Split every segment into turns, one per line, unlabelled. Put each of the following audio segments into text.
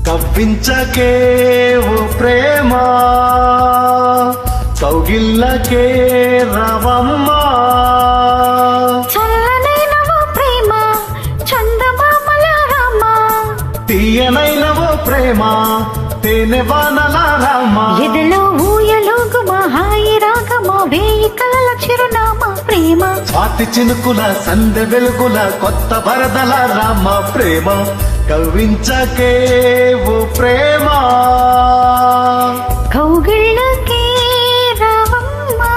కవ్వించకే ఓ ప్రేమ కౌగిల్లకే రవమ్మా
చల్లనైన ఓ ప్రేమ చందమామల రామ
తీయనైన ఓ ప్రేమ తేనె వానల రామ
ఎదలో ఊయలోగుమా హాయి రాగమా వేయి కలల చిరునామా ప్రేమ
స్వాతి చినుకుల సందె వెలుగుల కొత్త వరదల రామ ప్రేమ కవ్వించకే ఓ ప్రేమ
కౌగిళ్ళకే రావమ్మా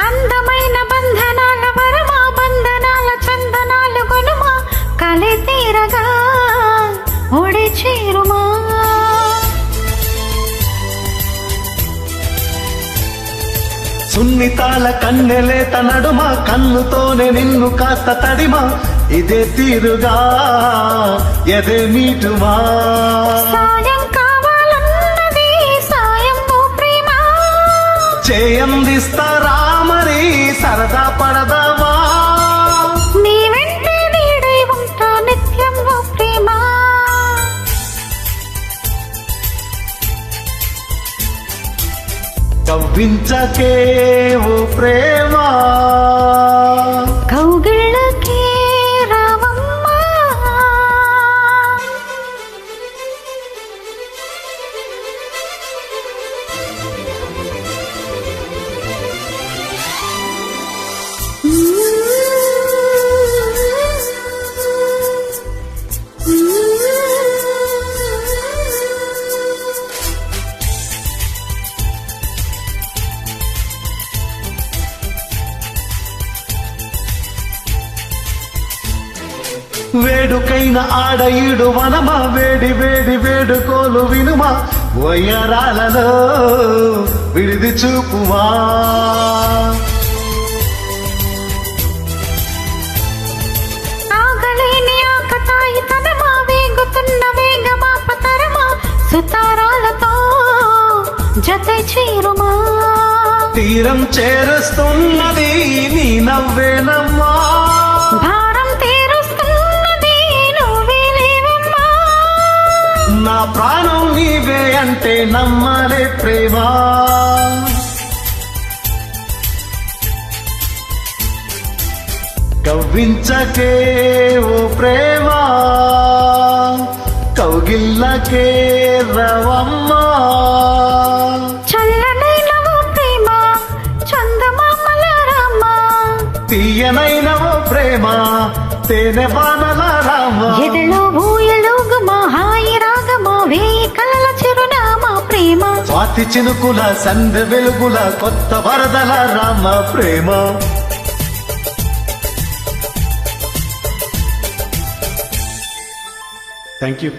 అందమైన బంధనాల వరమా బంధనాల చందనాలు గొనుమా కలే తీరగా ఒడి చేరుమా
సున్నితాల కన్నెలేత నడుమ కన్నుతోనే నిన్ను కాస్త తడిమా ఇదే తీరుగా ఎదే మీటుమా
సాయం కావాలన్నది సాయం ఓ ప్రేమ
చేయందిస్తారా మరి సరదా పడదావా
నీ వెంటే నీడై ఉంటా నిత్యం ఓ ప్రేమ
కవ్వించకే ఓ ప్రేమ
కౌగిళ్ళకే రావమ్మా
వేడుకైన ఆడ ఈడు వనమా వేడి వేడి వేడుకోలు వినుమా వయ్యరాలలో విడిది చూపుమా
ఆగలేని ఆకతాయి తనమా వేగుతున్న వేగమా పతరమా సుతారాలతో జతై చేరుమా
తీరం చేరుస్తున్నది నీ నవ్వేనమ్మా
భారం తీరుస్తున్నది నువ్వే లేవమ్మా
నా ప్రాణం నీవే అంటే నమ్మలే ప్రేమ కవ్వించకే ఓ ప్రేమ కౌగిల్లకే రవమ్మా
చల్లనైన ఓ ప్రేమ చందమామల రామ
తీయనైన ఓ ప్రేమ తేనె వానల రామ
ఎదలో ఊయలోగుమా హాయి రాగమా వేయి కలల చిరునామా ప్రేమ
స్వాతి చినుకుల సందె వెలుగుల కొత్త వరదల రామ ప్రేమ థ్యాంక్ యూ